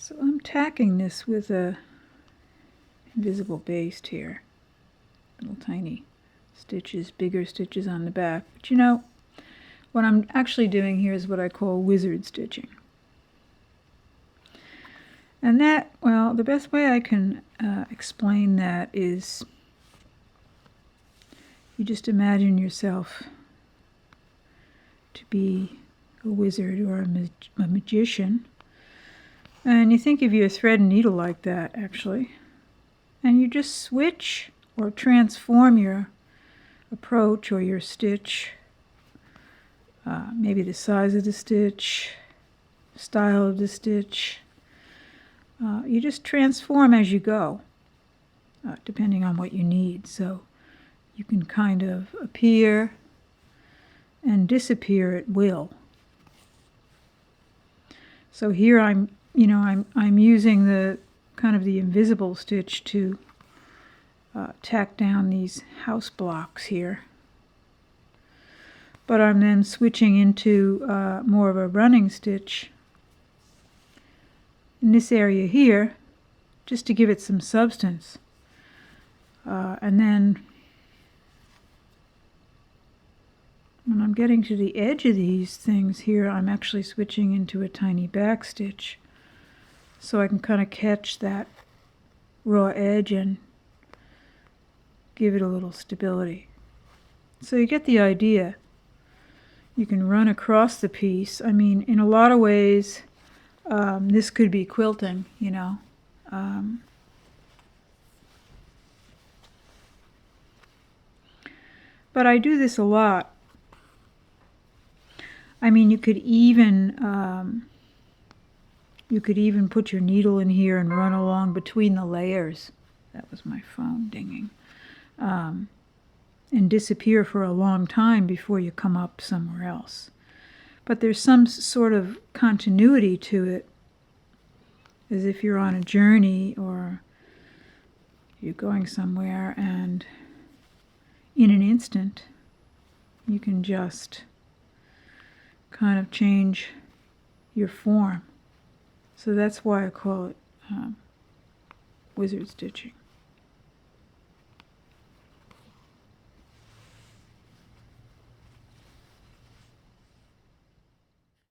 So I'm tacking this with a invisible baste here. Little tiny stitches, bigger stitches on the back. But you know, what I'm actually doing here is what I call wizard stitching. And that, well, the best way I can explain that is you just imagine yourself to be a wizard or a magician. And you think of your thread and needle like that, actually. And you just switch or transform your approach or your stitch, maybe the size of the stitch, style of the stitch. You just transform as you go, depending on what you need. So you can kind of appear and disappear at will. So here I'm using the kind of the invisible stitch to tack down these house blocks here. But I'm then switching into more of a running stitch in this area here, just to give it some substance. And then when I'm getting to the edge of these things here, I'm actually switching into a tiny back stitch so I can kind of catch that raw edge and give it a little stability. So you get the idea. You can run across the piece. I mean, in a lot of ways, this could be quilting, you know. But I do this a lot. I mean, you could even put your needle in here and run along between the layers. That was my phone dinging. And disappear for a long time before you come up somewhere else. But there's some sort of continuity to it, as if you're on a journey or you're going somewhere, and in an instant you can just kind of change your form. So that's why I call it wizard stitching.